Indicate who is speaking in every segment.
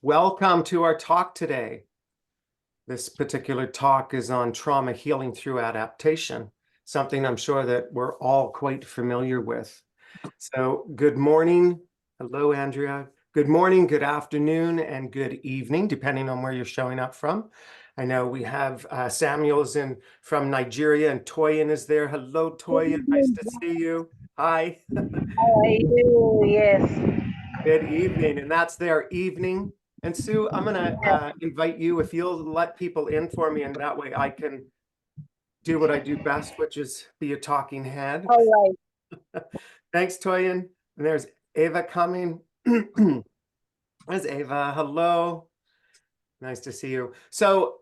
Speaker 1: Welcome to our talk today. This particular talk is on trauma healing through adaptation, something I'm sure that we're all quite familiar with. So good morning. Hello, Andrea. Good morning, good afternoon, and good evening, depending on where you're showing up from. I know we have Samuel's from Nigeria, and Toyin is there. Hello, Toyin. Nice to see you. Hi.
Speaker 2: How are you? Yes.
Speaker 1: Good evening, and that's their evening. And Sue, I'm going to invite you if you'll let people in for me, and that way I can do what I do best, which is be a talking head.
Speaker 2: All right.
Speaker 1: Thanks, Toyin. And there's Ava coming. There's Ava. Hello. Nice to see you. So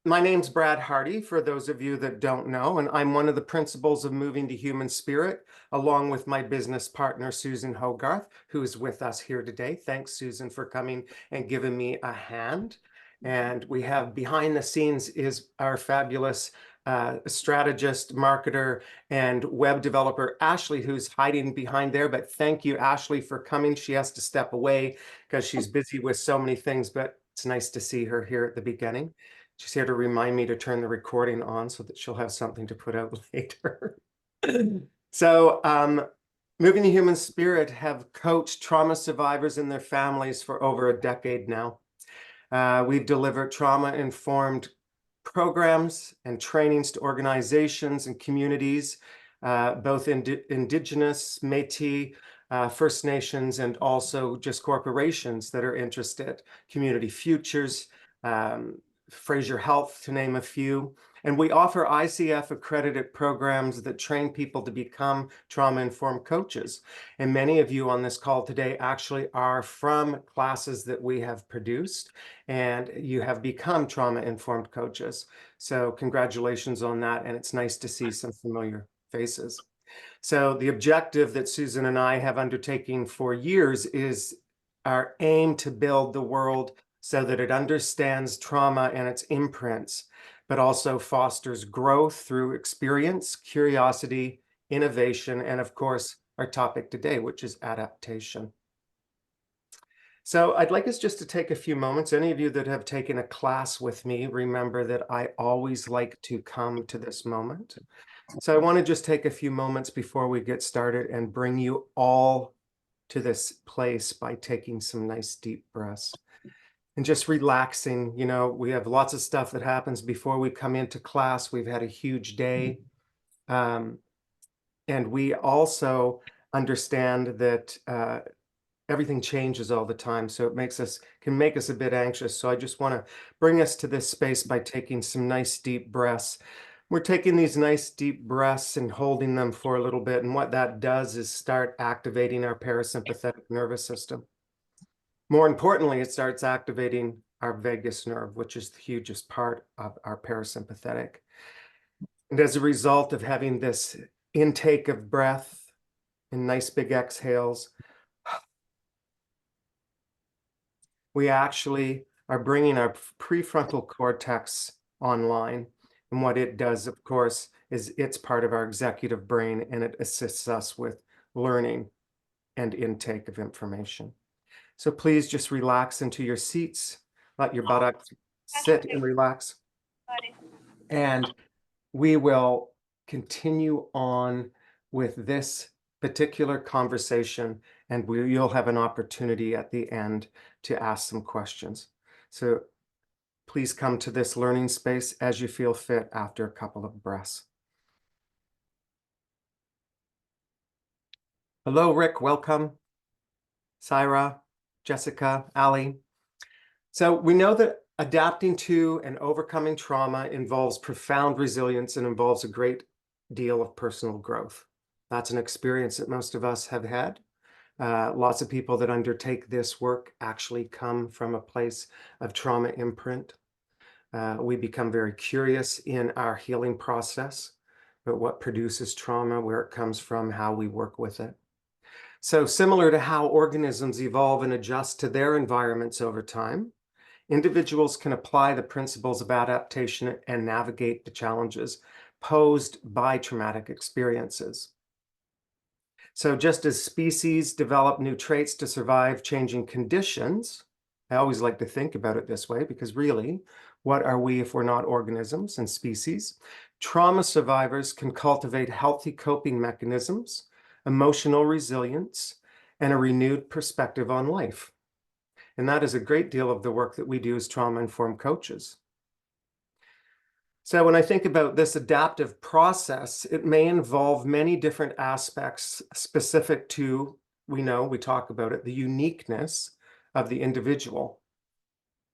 Speaker 1: my name's Brad Hardie, for those of you that don't know, and I'm one of the principals of Moving to Human Spirit, along with my business partner, Susan Hogarth, who is with us here today. Thanks, Susan, for coming and giving me a hand. And we have behind the scenes is our fabulous strategist, marketer, and web developer, Ashley, who's hiding behind there. But thank you, Ashley, for coming. She has to step away because she's busy with so many things, but it's nice to see her here at the beginning. She's here to remind me to turn the recording on so that she'll have something to put out later. So Moving to Human Spirit have coached trauma survivors and their families for over a decade now. We've delivered trauma-informed programs and trainings to organizations and communities, both Indigenous, Métis, First Nations, and also just corporations that are interested, Community Futures, Fraser Health, to name a few. And we offer ICF accredited programs that train people to become trauma-informed coaches. And many of you on this call today actually are from classes that we have produced, and you have become trauma-informed coaches. So congratulations on that. And it's nice to see some familiar faces. So the objective that Susan and I have undertaken for years is our aim to build the world so that it understands trauma and its imprints, but also fosters growth through experience, curiosity, innovation, and of course, our topic today, which is adaptation. So I'd like us just to take a few moments. Any of you that have taken a class with me, remember that I always like to come to this moment. So I want to just take a few moments before we get started and bring you all to this place by taking some nice deep breaths and just relaxing. You know, we have lots of stuff that happens before we come into class. We've had a huge day. And we also understand that everything changes all the time. So it can make us a bit anxious. So I just want to bring us to this space by taking some nice deep breaths. We're taking these nice deep breaths and holding them for a little bit. And what that does is start activating our parasympathetic nervous system. More importantly, it starts activating our vagus nerve, which is the hugest part of our parasympathetic. And as a result of having this intake of breath and nice big exhales, we actually are bringing our prefrontal cortex online. And what it does, of course, is it's part of our executive brain, and it assists us with learning and intake of information. So please just relax into your seats, let your buttocks sit and relax. And we will continue on with this particular conversation, and you'll have an opportunity at the end to ask some questions. So please come to this learning space as you feel fit after a couple of breaths. Hello, Rick, welcome. Syra, Jessica, Ali. So we know that adapting to and overcoming trauma involves profound resilience and involves a great deal of personal growth. That's an experience that most of us have had. Lots of people that undertake this work actually come from a place of trauma imprint. We become very curious in our healing process, but what produces trauma, where it comes from, how we work with it. So similar to how organisms evolve and adjust to their environments over time, individuals can apply the principles of adaptation and navigate the challenges posed by traumatic experiences. So just as species develop new traits to survive changing conditions, I always like to think about it this way because really, what are we if we're not organisms and species? Trauma survivors can cultivate healthy coping mechanisms, emotional resilience, and a renewed perspective on life. And that is a great deal of the work that we do as trauma-informed coaches. So when I think about this adaptive process, it may involve many different aspects specific to, we talk about it, the uniqueness of the individual.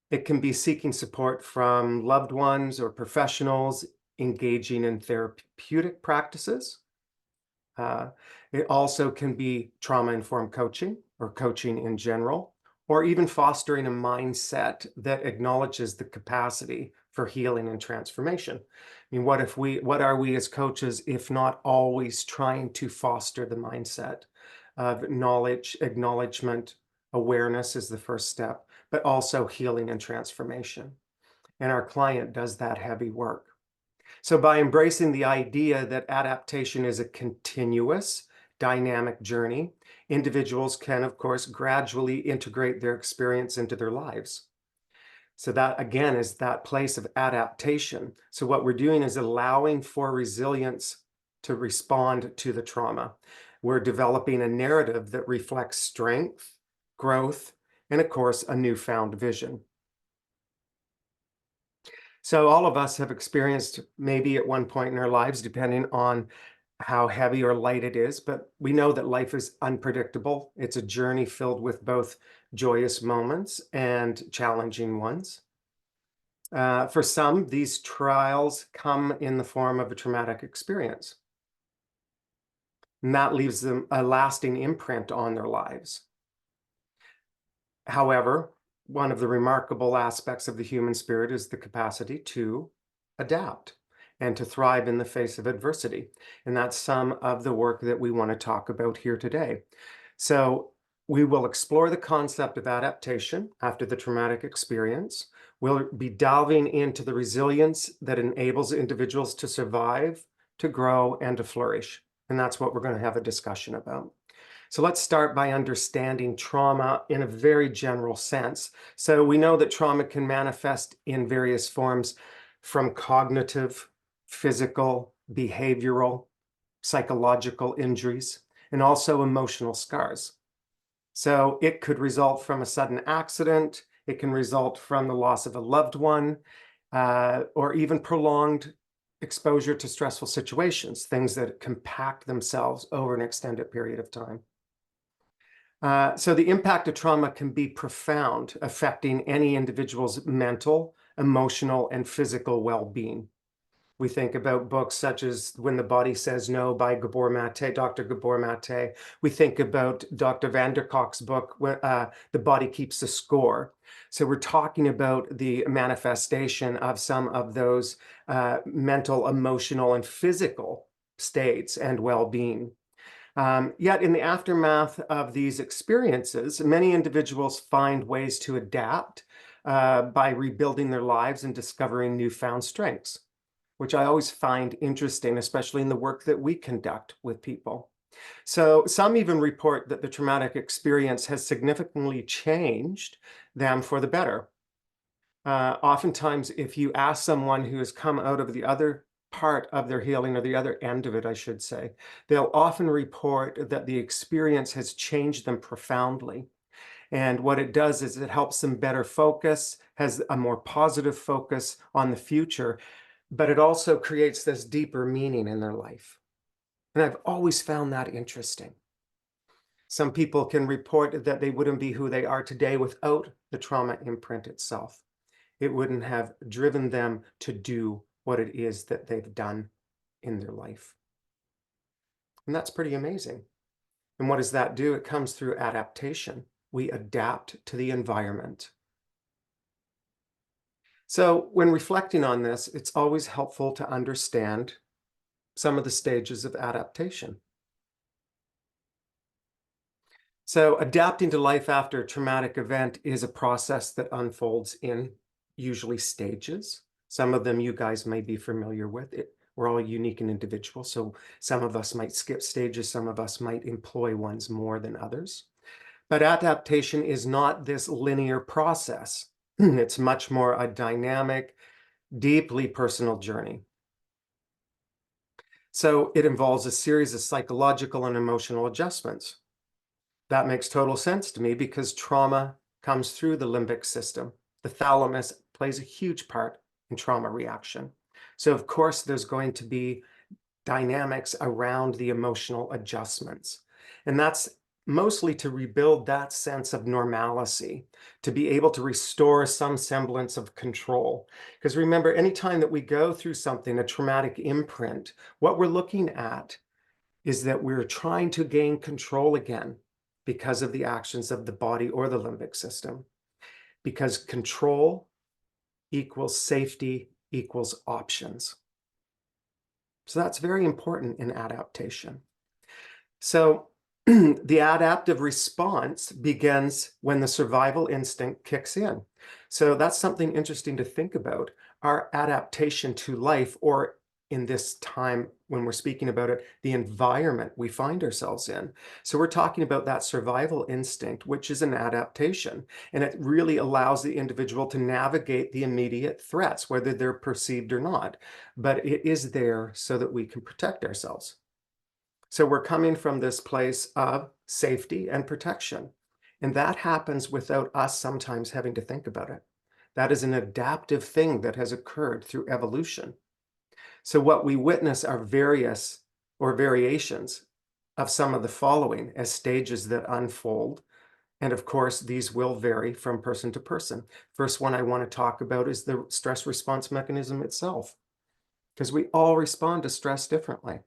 Speaker 1: It can be seeking support from loved ones or professionals engaging in therapeutic practices. Uh, it also can be trauma-informed coaching or coaching in general, or even fostering a mindset that acknowledges the capacity for healing and transformation. I mean, what are we as coaches if not always trying to foster the mindset of knowledge, acknowledgement, awareness is the first step, but also healing and transformation. And our client does that heavy work. So by embracing the idea that adaptation is a continuous, dynamic journey, individuals can, of course, gradually integrate their experience into their lives. So that, again, is that place of adaptation. So what we're doing is allowing for resilience to respond to the trauma. We're developing a narrative that reflects strength, growth, and of course, a newfound vision. So all of us have experienced maybe at one point in our lives, depending on how heavy or light it is, but we know that life is unpredictable. It's a journey filled with both joyous moments and challenging ones. For some, these trials come in the form of a traumatic experience, and that leaves them a lasting imprint on their lives. However, one of the remarkable aspects of the human spirit is the capacity to adapt and to thrive in the face of adversity. And that's some of the work that we want to talk about here today. So we will explore the concept of adaptation after the traumatic experience. We'll be delving into the resilience that enables individuals to survive, to grow, and to flourish. And that's what we're going to have a discussion about. So let's start by understanding trauma in a very general sense. So we know that trauma can manifest in various forms, from cognitive, physical, behavioral, psychological injuries, and also emotional scars. So it could result from a sudden accident, it can result from the loss of a loved one, or even prolonged exposure to stressful situations, things that compact themselves over an extended period of time. So the impact of trauma can be profound, affecting any individual's mental, emotional, and physical well-being. We think about books such as When the Body Says No by Dr. Gabor Mate. We think about Dr. Van der Kolk's book, The Body Keeps the Score. So we're talking about the manifestation of some of those mental, emotional, and physical states and well-being. Yet in the aftermath of these experiences, many individuals find ways to adapt by rebuilding their lives and discovering newfound strengths, which I always find interesting, especially in the work that we conduct with people. So some even report that the traumatic experience has significantly changed them for the better. Oftentimes, if you ask someone who has come out of the other part of their healing, or the other end of it, I should say, they'll often report that the experience has changed them profoundly. And what it does is it helps them better focus, has a more positive focus on the future, but it also creates this deeper meaning in their life. And I've always found that interesting. Some people can report that they wouldn't be who they are today without the trauma imprint itself. It wouldn't have driven them to do what it is that they've done in their life. And that's pretty amazing. And what does that do? It comes through adaptation. We adapt to the environment. So when reflecting on this, it's always helpful to understand some of the stages of adaptation. So adapting to life after a traumatic event is a process that unfolds in usually stages. Some of them you guys may be familiar with. We're all unique and individual, so some of us might skip stages, some of us might employ ones more than others. But adaptation is not this linear process. It's much more a dynamic, deeply personal journey. So it involves a series of psychological and emotional adjustments. That makes total sense to me because trauma comes through the limbic system. The thalamus plays a huge part in trauma reaction. So of course, there's going to be dynamics around the emotional adjustments. And that's mostly to rebuild that sense of normalcy, to be able to restore some semblance of control. Because remember, anytime that we go through something, a traumatic imprint, what we're looking at is that we're trying to gain control again because of the actions of the body or the limbic system. Because control equals safety equals options. So that's very important in adaptation. So the adaptive response begins when the survival instinct kicks in. So that's something interesting to think about. Our adaptation to life, or in this time when we're speaking about it, the environment we find ourselves in. So we're talking about that survival instinct, which is an adaptation, and it really allows the individual to navigate the immediate threats, whether they're perceived or not. But it is there so that we can protect ourselves. So we're coming from this place of safety and protection. And that happens without us sometimes having to think about it. That is an adaptive thing that has occurred through evolution. So what we witness are various or variations of some of the following as stages that unfold. And of course, these will vary from person to person. First one I want to talk about is the stress response mechanism itself, because we all respond to stress differently.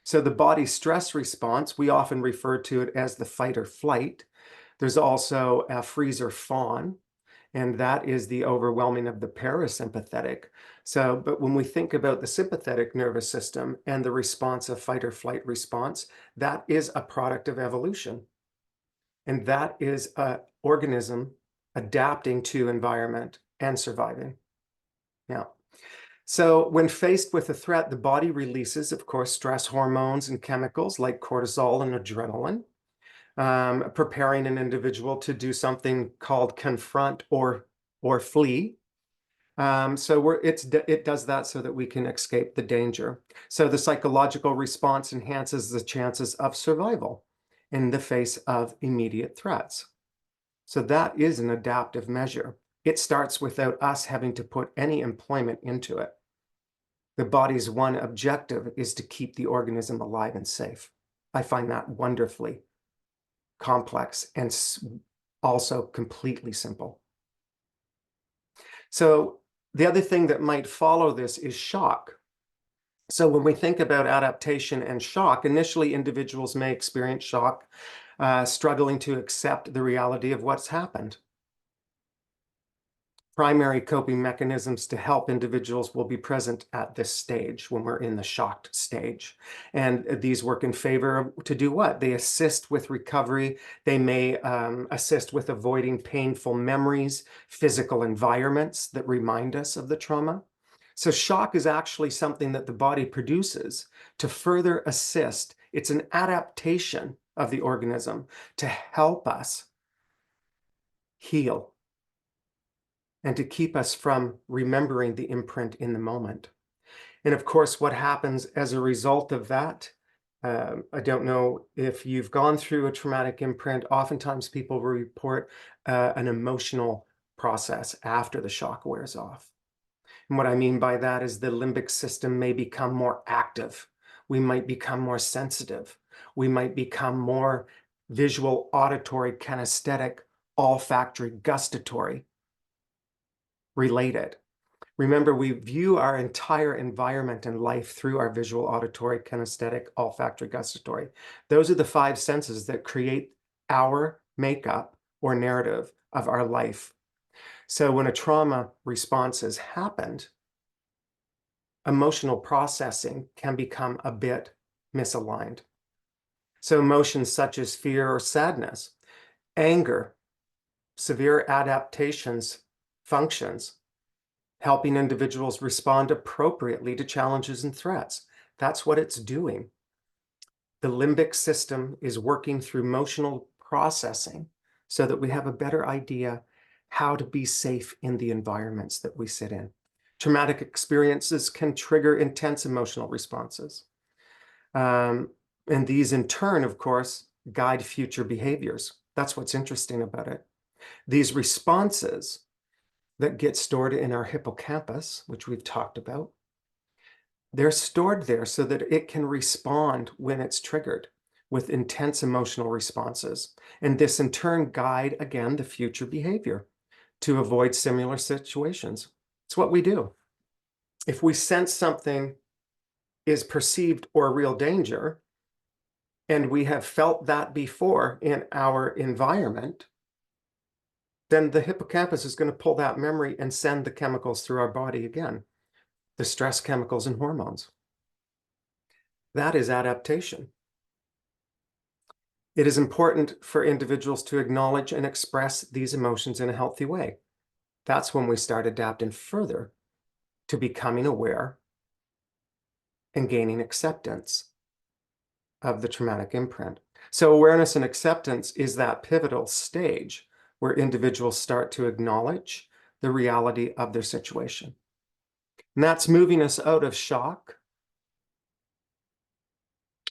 Speaker 1: So the body's stress response, we often refer to it as the fight or flight. There's also a freeze or fawn, and that is the overwhelming of the parasympathetic. So, but when we think about the sympathetic nervous system and the response of fight or flight response, that is a product of evolution. And that is an organism adapting to environment and surviving. Now, so when faced with a threat, the body releases, of course, stress hormones and chemicals like cortisol and adrenaline, preparing an individual to do something called confront or flee. So it does that so that we can escape the danger. So the psychological response enhances the chances of survival in the face of immediate threats. So that is an adaptive measure. It starts without us having to put any employment into it. The body's one objective is to keep the organism alive and safe. I find that wonderfully complex and also completely simple. So the other thing that might follow this is shock. So when we think about adaptation and shock, initially individuals may experience shock, struggling to accept the reality of what's happened. Primary coping mechanisms to help individuals will be present at this stage when we're in the shocked stage. And these work in favor of, to do what? They assist with recovery. They may assist with avoiding painful memories, physical environments that remind us of the trauma. So shock is actually something that the body produces to further assist. It's an adaptation of the organism to help us heal and to keep us from remembering the imprint in the moment. And of course, what happens as a result of that, I don't know if you've gone through a traumatic imprint, oftentimes people report an emotional process after the shock wears off. And what I mean by that is the limbic system may become more active. We might become more sensitive. We might become more visual, auditory, kinesthetic, olfactory, gustatory related. Remember, we view our entire environment and life through our visual, auditory, kinesthetic, olfactory, gustatory. Those are the five senses that create our makeup or narrative of our life. So when a trauma response has happened, emotional processing can become a bit misaligned. So emotions such as fear or sadness, anger, severe adaptations, functions, helping individuals respond appropriately to challenges and threats. That's what it's doing. The limbic system is working through emotional processing so that we have a better idea how to be safe in the environments that we sit in. Traumatic experiences can trigger intense emotional responses. And these in turn, of course, guide future behaviors. That's what's interesting about it. These responses that get stored in our hippocampus, which we've talked about, they're stored there so that it can respond when it's triggered with intense emotional responses. And this in turn guide, again, the future behavior to avoid similar situations. It's what we do. If we sense something is perceived or real danger, and we have felt that before in our environment, then the hippocampus is going to pull that memory and send the chemicals through our body again, the stress chemicals and hormones. That is adaptation. It is important for individuals to acknowledge and express these emotions in a healthy way. That's when we start adapting further to becoming aware and gaining acceptance of the traumatic imprint. So awareness and acceptance is that pivotal stage where individuals start to acknowledge the reality of their situation. And that's moving us out of shock.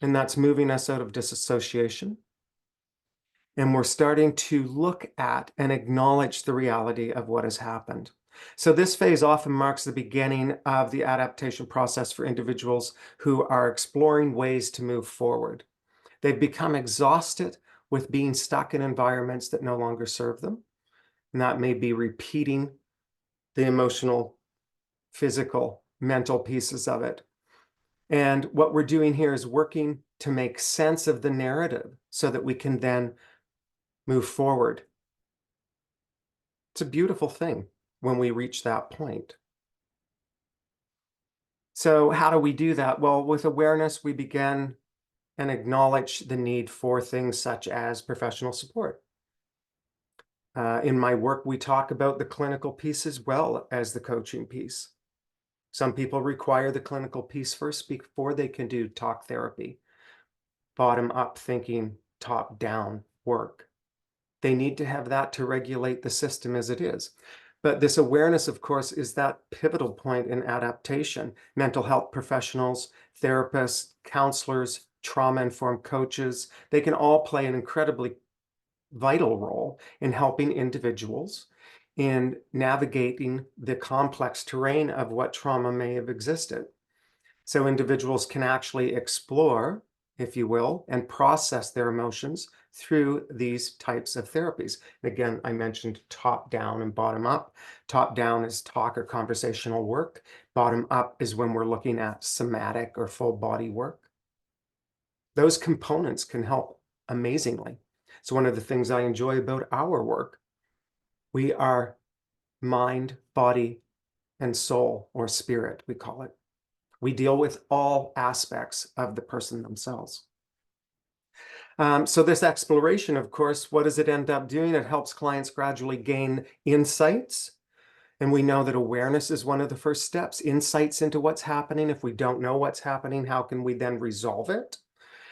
Speaker 1: And that's moving us out of disassociation. And we're starting to look at and acknowledge the reality of what has happened. So this phase often marks the beginning of the adaptation process for individuals who are exploring ways to move forward. They've become exhausted with being stuck in environments that no longer serve them. And that may be repeating the emotional, physical, mental pieces of it. And what we're doing here is working to make sense of the narrative so that we can then move forward. It's a beautiful thing when we reach that point. So how do we do that? Well, with awareness, we begin and acknowledge the need for things such as professional support. In my work, we talk about the clinical piece as well as the coaching piece. Some people require the clinical piece first before they can do talk therapy, bottom-up thinking, top-down work. They need to have that to regulate the system as it is. But this awareness, of course, is that pivotal point in adaptation. Mental health professionals, therapists, counselors, trauma-informed coaches, they can all play an incredibly vital role in helping individuals in navigating the complex terrain of what trauma may have existed. So individuals can actually explore, if you will, and process their emotions through these types of therapies. And again, I mentioned top down and bottom up. Top down is talk or conversational work. Bottom up is when we're looking at somatic or full body work. Those components can help amazingly. It's one of the things I enjoy about our work. We are mind, body, and soul, or spirit, we call it. We deal with all aspects of the person themselves. So this exploration, of course, what does it end up doing? It helps clients gradually gain insights. And we know that awareness is one of the first steps, insights into what's happening. If we don't know what's happening, how can we then resolve it?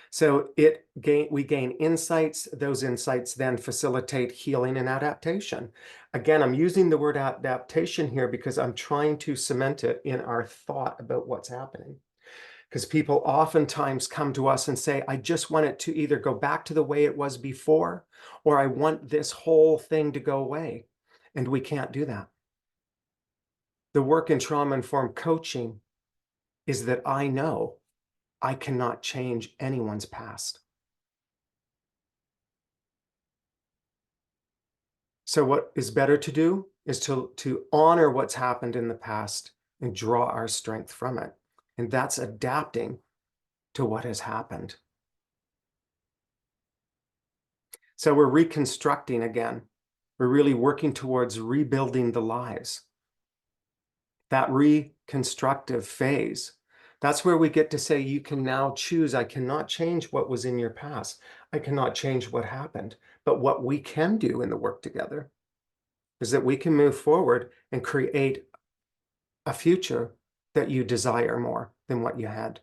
Speaker 1: So we gain insights. Those insights then facilitate healing and adaptation. Again, I'm using the word adaptation here because I'm trying to cement it in our thought about what's happening. Because people oftentimes come to us and say, I just want it to either go back to the way it was before, or I want this whole thing to go away. And we can't do that. The work in trauma-informed coaching is that I know I cannot change anyone's past. So what is better to do is to honor what's happened in the past and draw our strength from it. And that's adapting to what has happened. So we're reconstructing again. We're really working towards rebuilding the lives. That reconstructive phase, that's where we get to say, you can now choose. I cannot change what was in your past. I cannot change what happened. But what we can do in the work together is that we can move forward and create a future that you desire more than what you had.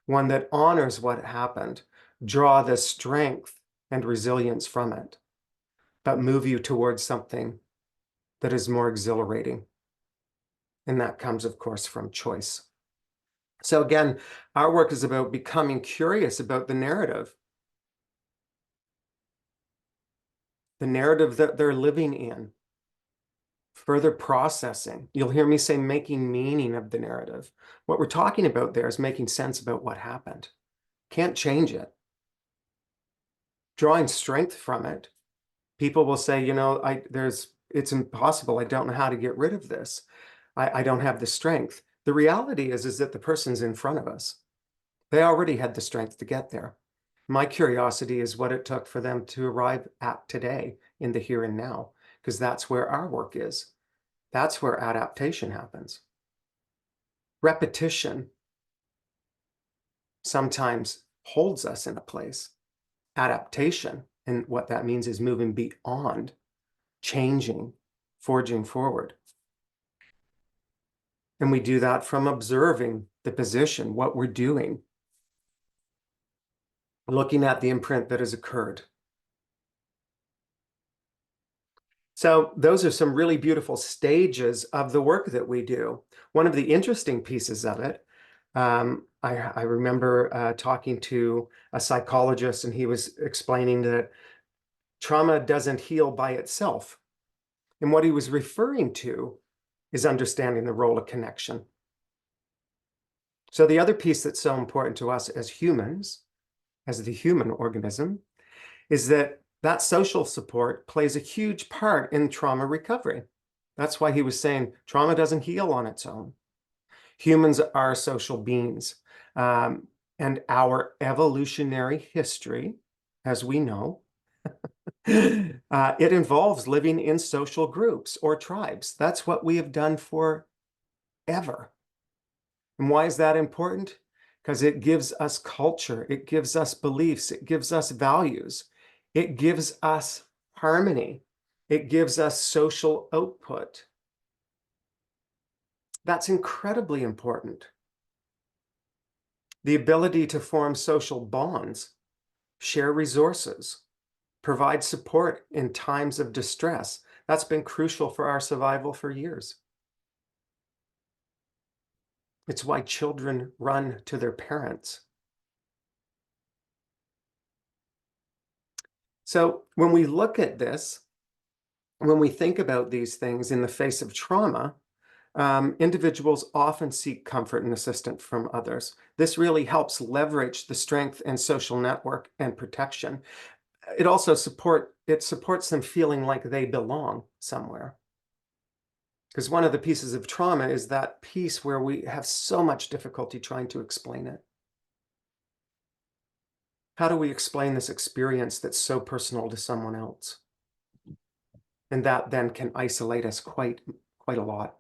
Speaker 1: One that honors what happened, draw the strength and resilience from it. but move you towards something that is more exhilarating. And that comes, of course, from choice. So again, our work is about becoming curious about the narrative that they're living in, further processing. You'll hear me say making meaning of the narrative. What we're talking about there is making sense about what happened. Can't change it. Drawing strength from it. People will say, you know, it's impossible. I don't know how to get rid of this. I don't have the strength. The reality is that the person's in front of us. They already had the strength to get there. My curiosity is what it took for them to arrive at today in the here and now, because that's where our work is. That's where adaptation happens. Repetition sometimes holds us in a place. Adaptation, and what that means is moving beyond, changing, forging forward. And we do that from observing the position, what we're doing, looking at the imprint that has occurred. So those are some really beautiful stages of the work that we do. One of the interesting pieces of it, I remember talking to a psychologist, and he was explaining that trauma doesn't heal by itself. And what he was referring to is understanding the role of connection. So the other piece that's so important to us as humans, as the human organism, is that social support plays a huge part in trauma recovery. That's why he was saying trauma doesn't heal on its own. Humans are social beings, and our evolutionary history, as we know, it involves living in social groups or tribes. That's what we have done forever. And why is that important? Because it gives us culture, it gives us beliefs, it gives us values, it gives us harmony, it gives us social output. That's incredibly important. The ability to form social bonds, share resources, provide support in times of distress. That's been crucial for our survival for years. It's why children run to their parents. So when we look at this, when we think about these things in the face of trauma, individuals often seek comfort and assistance from others. This really helps leverage the strength and social network and protection. It also supports them feeling like they belong somewhere. Because one of the pieces of trauma is that piece where we have so much difficulty trying to explain it. How do we explain this experience that's so personal to someone else? And that then can isolate us quite a lot.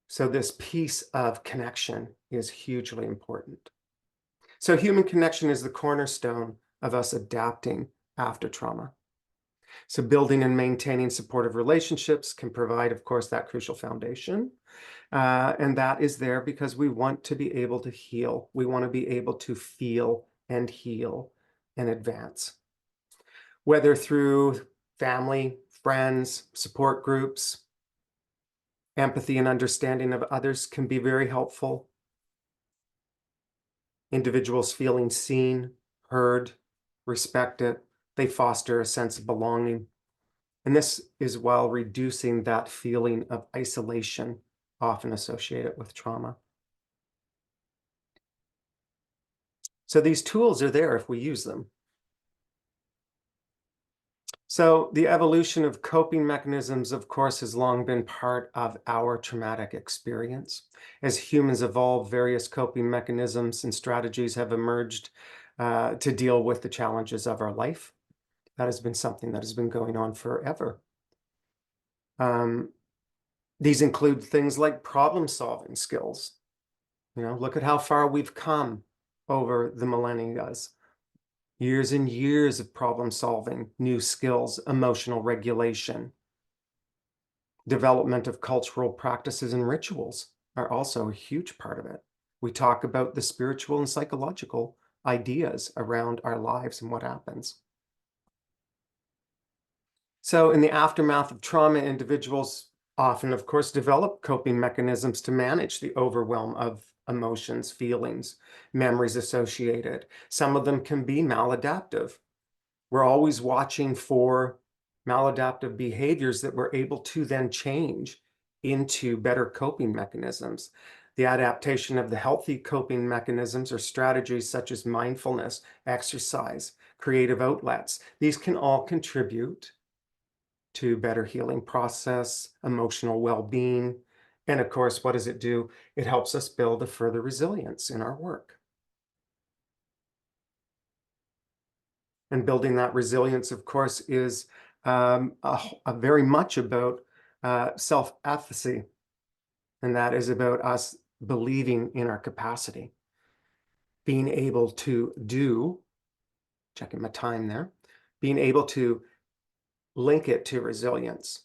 Speaker 1: So this piece of connection is hugely important. So human connection is the cornerstone of us adapting after trauma. So building and maintaining supportive relationships can provide, of course, that crucial foundation. And that is there because we want to be able to heal. We want to be able to feel and heal and advance. Whether through family, friends, support groups, empathy and understanding of others can be very helpful. Individuals feeling seen, heard, respected, they foster a sense of belonging. And this is while reducing that feeling of isolation often associated with trauma. So these tools are there if we use them. So the evolution of coping mechanisms, of course, has long been part of our traumatic experience. As humans evolve, various coping mechanisms and strategies have emerged to deal with the challenges of our life. That has been something that has been going on forever. These include things like problem-solving skills. You know, look at how far we've come over the millennia. Years and years of problem solving, new skills, emotional regulation. Development of cultural practices and rituals are also a huge part of it. We talk about the spiritual and psychological ideas around our lives and what happens. So in the aftermath of trauma, individuals often, of course, develop coping mechanisms to manage the overwhelm of emotions, feelings, memories associated. Some of them can be maladaptive. We're always watching for maladaptive behaviors that we're able to then change into better coping mechanisms. The adaptation of the healthy coping mechanisms or strategies such as mindfulness, exercise, creative outlets. These can all contribute to better healing process, emotional well-being. And of course, what does it do? It helps us build a further resilience in our work. And building that resilience, of course, is a very much about self-efficacy. And that is about us believing in our capacity, being able to do, checking my time there, being able to link it to resilience.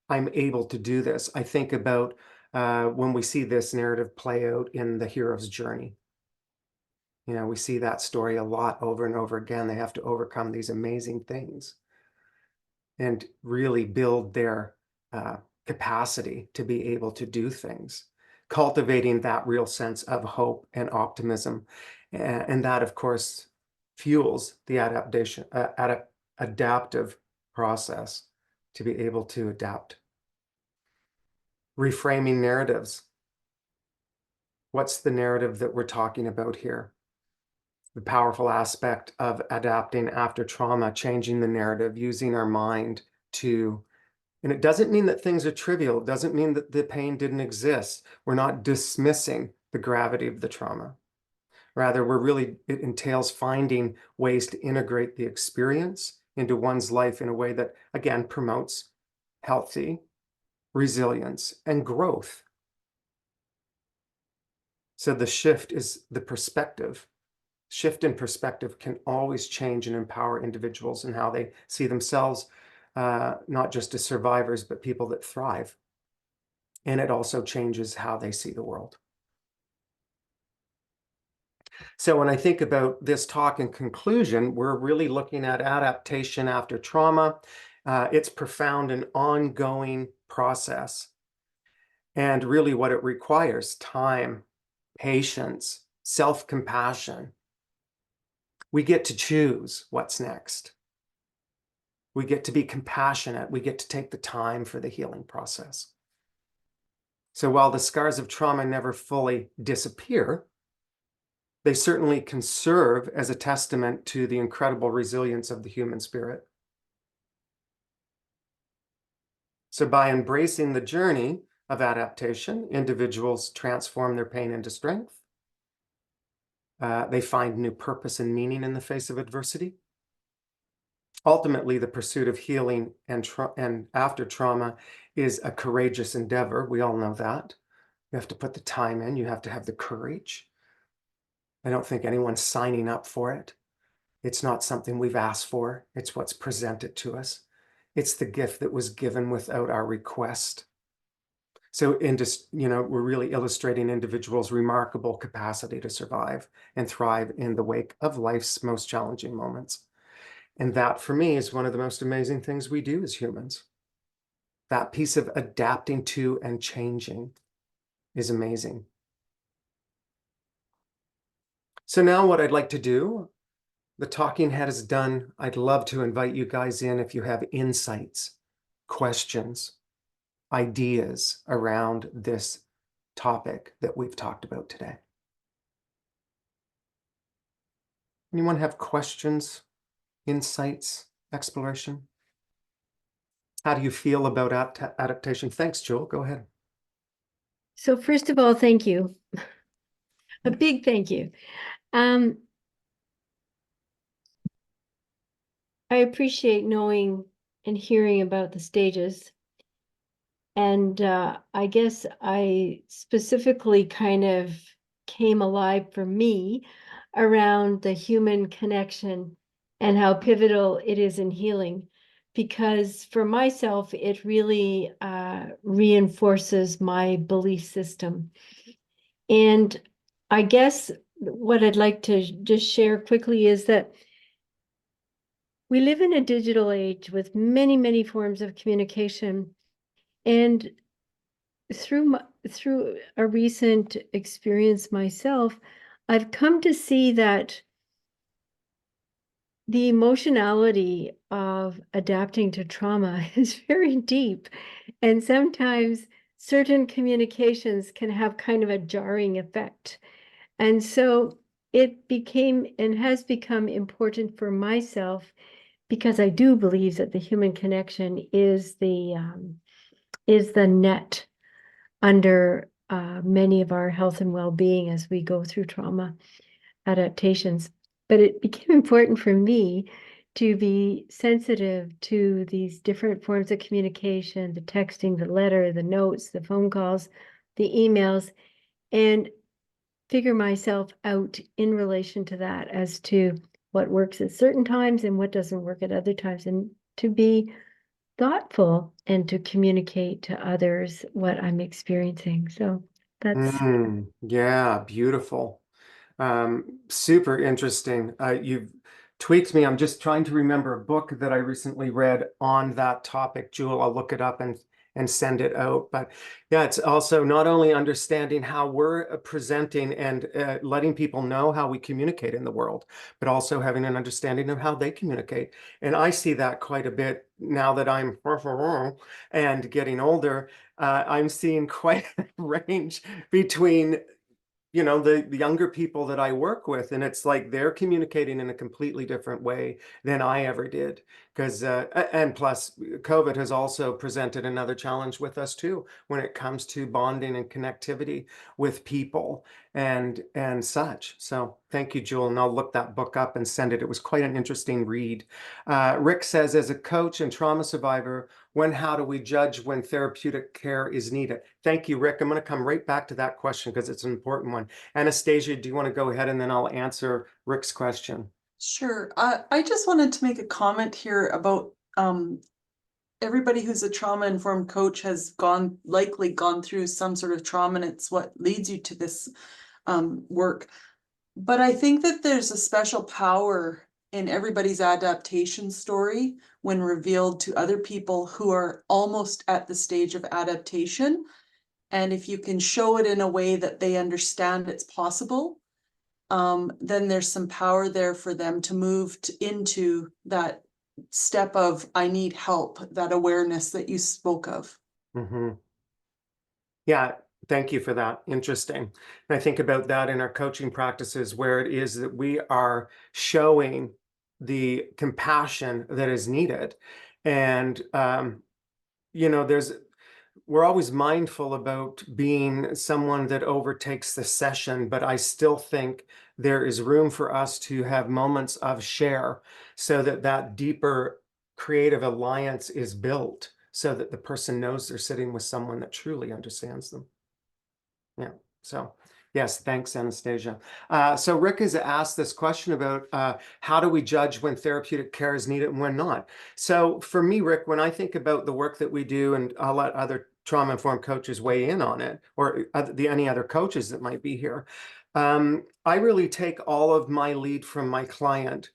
Speaker 1: I'm able to do this. I think about when we see this narrative play out in the hero's journey. You know, we see that story a lot over and over again. They have to overcome these amazing things and really build their capacity to be able to do things, cultivating that real sense of hope and optimism. And that, of course, fuels the adaptive process to be able to adapt. Reframing narratives. What's the narrative that we're talking about here? The powerful aspect of adapting after trauma, changing the narrative, using our mind to, and it doesn't mean that things are trivial. It doesn't mean that the pain didn't exist. We're not dismissing the gravity of the trauma. Rather, it entails finding ways to integrate the experience into one's life in a way that, again, promotes healthy resilience and growth. So the shift is the perspective. Shift in perspective can always change and empower individuals in how they see themselves, not just as survivors, but people that thrive. And it also changes how they see the world. So when I think about this talk in conclusion, we're really looking at adaptation after trauma. It's profound and ongoing process. And really what it requires: time, patience, self-compassion. We get to choose what's next. We get to be compassionate. We get to take the time for the healing process. So while the scars of trauma never fully disappear, they certainly can serve as a testament to the incredible resilience of the human spirit. So by embracing the journey of adaptation, individuals transform their pain into strength. They find new purpose and meaning in the face of adversity. Ultimately, the pursuit of healing and after trauma is a courageous endeavor. We all know that. You have to put the time in. You have to have the courage. I don't think anyone's signing up for it. It's not something we've asked for. It's what's presented to us. It's the gift that was given without our request. So we're really illustrating individuals' remarkable capacity to survive and thrive in the wake of life's most challenging moments. And that, for me, is one of the most amazing things we do as humans. That piece of adapting to and changing is amazing. So now what I'd like to do, the talking head is done. I'd love to invite you guys in if you have insights, questions, ideas around this topic that we've talked about today. Anyone have questions, insights, exploration? How do you feel about adaptation? Thanks, Joel. Go ahead.
Speaker 3: So first of all, thank you. A big thank you. I appreciate knowing and hearing about the stages. And I guess I specifically kind of came alive for me around the human connection and how pivotal it is in healing. Because for myself, it really reinforces my belief system. And I guess what I'd like to just share quickly is that we live in a digital age with many, many forms of communication. And through a recent experience myself, I've come to see that the emotionality of adapting to trauma is very deep. And sometimes certain communications can have kind of a jarring effect. And so it became and has become important for myself, because I do believe that the human connection is the net under many of our health and well-being as we go through trauma adaptations. But it became important for me to be sensitive to these different forms of communication, the texting, the letter, the notes, the phone calls, the emails, and figure myself out in relation to that as to what works at certain times and what doesn't work at other times, and to be thoughtful and to communicate to others what I'm experiencing. So that's
Speaker 1: Yeah, beautiful. Super interesting. You've tweaked me. I'm just trying to remember a book that I recently read on that topic. Jewel, I'll look it up and send it out. But yeah, it's also not only understanding how we're presenting and letting people know how we communicate in the world, but also having an understanding of how they communicate. And I see that quite a bit now that I'm and getting older. I'm seeing quite a range between the younger people that I work with, and it's like they're communicating in a completely different way than I ever did. Because and plus, COVID has also presented another challenge with us too when it comes to bonding and connectivity with people and such. So thank you, Jewel, and I'll look that book up and send it. It was quite an interesting read. Rick says, as a coach and trauma survivor, how do we judge when therapeutic care is needed? Thank you, Rick. I'm going to come right back to that question because it's an important one. Anastasia, do you want to go ahead and then I'll answer Rick's question?
Speaker 4: Sure. I just wanted to make a comment here about everybody who's a trauma-informed coach has likely gone through some sort of trauma, and it's what leads you to this work. But I think that there's a special power in everybody's adaptation story when revealed to other people who are almost at the stage of adaptation. And if you can show it in a way that they understand it's possible, then there's some power there for them to move into that step of, I need help, that awareness that you spoke of.
Speaker 1: Mm-hmm. Yeah, thank you for that. Interesting. And I think about that in our coaching practices, where it is that we are showing the compassion that is needed. And, we're always mindful about being someone that overtakes the session, but I still think there is room for us to have moments of share so that that deeper creative alliance is built, so that the person knows they're sitting with someone that truly understands them. Yeah. So yes, thanks, Anastasia. So Rick has asked this question about how do we judge when therapeutic care is needed and when not? So for me, Rick, when I think about the work that we do, and I'll let other trauma-informed coaches weigh in on it, or any other coaches that might be here, I really take all of my lead from my client.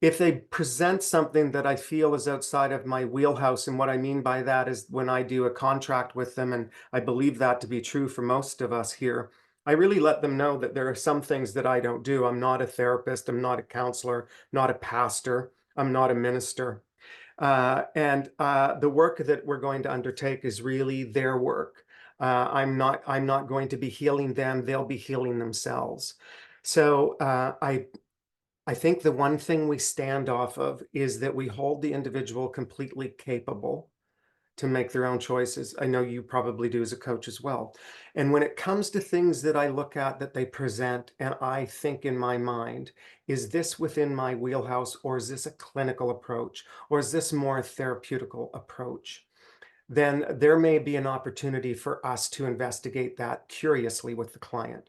Speaker 1: If they present something that I feel is outside of my wheelhouse, and what I mean by that is when I do a contract with them, and I believe that to be true for most of us here, I really let them know that there are some things that I don't do. I'm not a therapist, I'm not a counselor, not a pastor, I'm not a minister. And the work that we're going to undertake is really their work. I'm not going to be healing them, they'll be healing themselves. So I think the one thing we stand off of is that we hold the individual completely capable to make their own choices. I know you probably do as a coach as well. And when it comes to things that I look at that they present, and I think in my mind, is this within my wheelhouse, or is this a clinical approach, or is this more a therapeutical approach? Then there may be an opportunity for us to investigate that curiously with the client.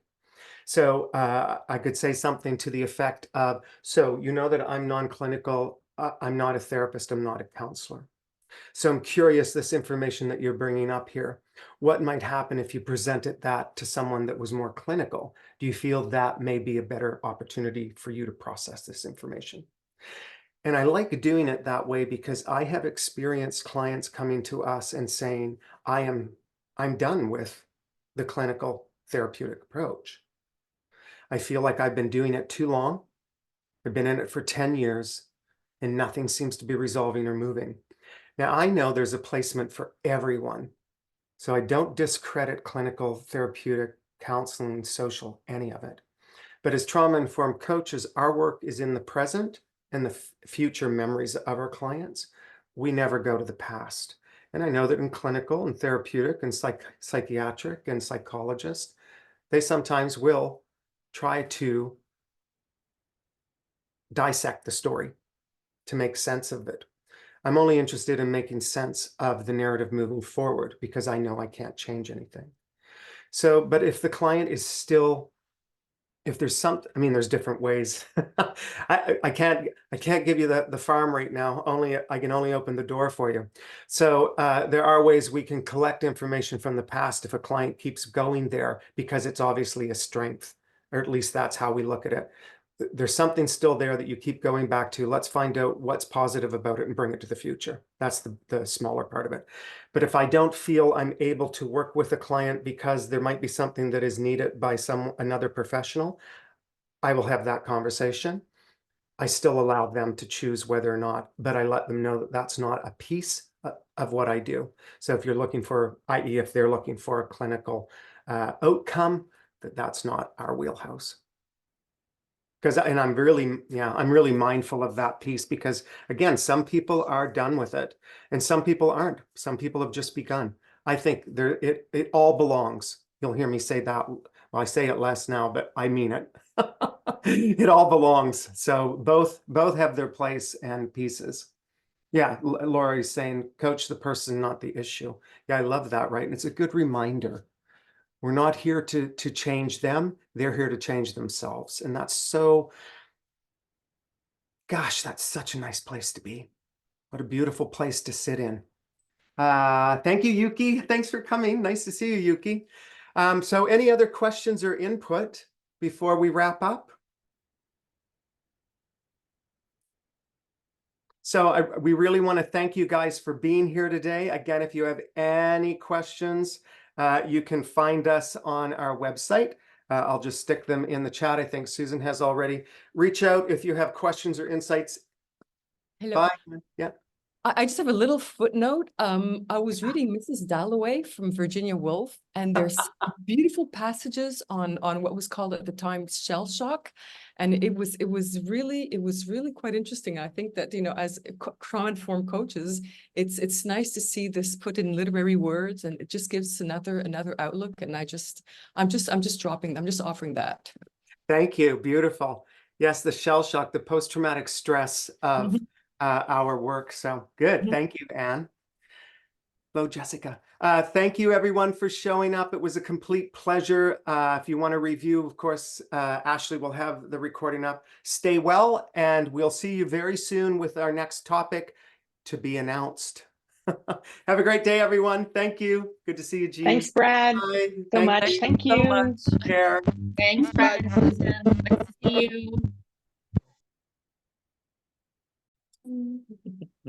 Speaker 1: So I could say something to the effect of, so you know that I'm non-clinical, I'm not a therapist, I'm not a counselor. So I'm curious, this information that you're bringing up here, what might happen if you presented that to someone that was more clinical? Do you feel that may be a better opportunity for you to process this information? And I like doing it that way because I have experienced clients coming to us and saying, I'm done with the clinical therapeutic approach. I feel like I've been doing it too long. I've been in it for 10 years and nothing seems to be resolving or moving. Now, I know there's a placement for everyone. So I don't discredit clinical, therapeutic, counseling, social, any of it. But as trauma-informed coaches, our work is in the present and the future memories of our clients. We never go to the past. And I know that in clinical and therapeutic and psychiatric and psychologists, they sometimes will try to dissect the story to make sense of it. I'm only interested in making sense of the narrative moving forward because I know I can't change anything. So, but if the client is still, if there's something, I mean, there's different ways. I can't give you the farm right now. I can only open the door for you. So there are ways we can collect information from the past if a client keeps going there because it's obviously a strength, or at least that's how we look at it. There's something still there that you keep going back to. Let's find out what's positive about it and bring it to the future. That's the smaller part of it. But if I don't feel I'm able to work with a client because there might be something that is needed by another professional, I will have that conversation. I still allow them to choose whether or not, but I let them know that that's not a piece of what I do. So if you're looking for, i.e. if they're looking for a clinical outcome, that's not our wheelhouse. And I'm really mindful of that piece because again, some people are done with it and some people aren't. Some people have just begun. I think it all belongs. You'll hear me say that. Well, I say it less now, but I mean it. It all belongs. So both have their place and pieces. Yeah, Laurie's saying, coach the person, not the issue. Yeah, I love that, right? And it's a good reminder. We're not here to change them. They're here to change themselves. And that's so, gosh, that's such a nice place to be. What a beautiful place to sit in. Thank you, Yuki. Thanks for coming. Nice to see you, Yuki. So any other questions or input before we wrap up? So we really want to thank you guys for being here today. Again, if you have any questions, you can find us on our website. I'll just stick them in the chat. I think Susan has already. Reach out if you have questions or insights.
Speaker 5: Hello.
Speaker 1: Bye. Yeah.
Speaker 5: I just have a little footnote. I was reading Mrs. Dalloway from Virginia Woolf, and there's beautiful passages on what was called at the time shell shock, and it was really quite interesting. I think that, you know, as trauma-informed coaches, it's nice to see this put in literary words, and it just gives another outlook. And I'm just offering that.
Speaker 1: Thank you. Beautiful. Yes, the shell shock, the post-traumatic stress of our work. So good. Thank you, Anne. Hello, Jessica. Thank you, everyone, for showing up. It was a complete pleasure. If you want to review, of course, Ashley will have the recording up. Stay well, and we'll see you very soon with our next topic to be announced. Have a great day, everyone. Thank you. Good to see you, Jean.
Speaker 2: Thanks, Brad.
Speaker 1: Bye.
Speaker 2: So much. Thank you.
Speaker 5: So much.
Speaker 1: Care.
Speaker 6: Thanks, Brad, Susan. Nice to see you.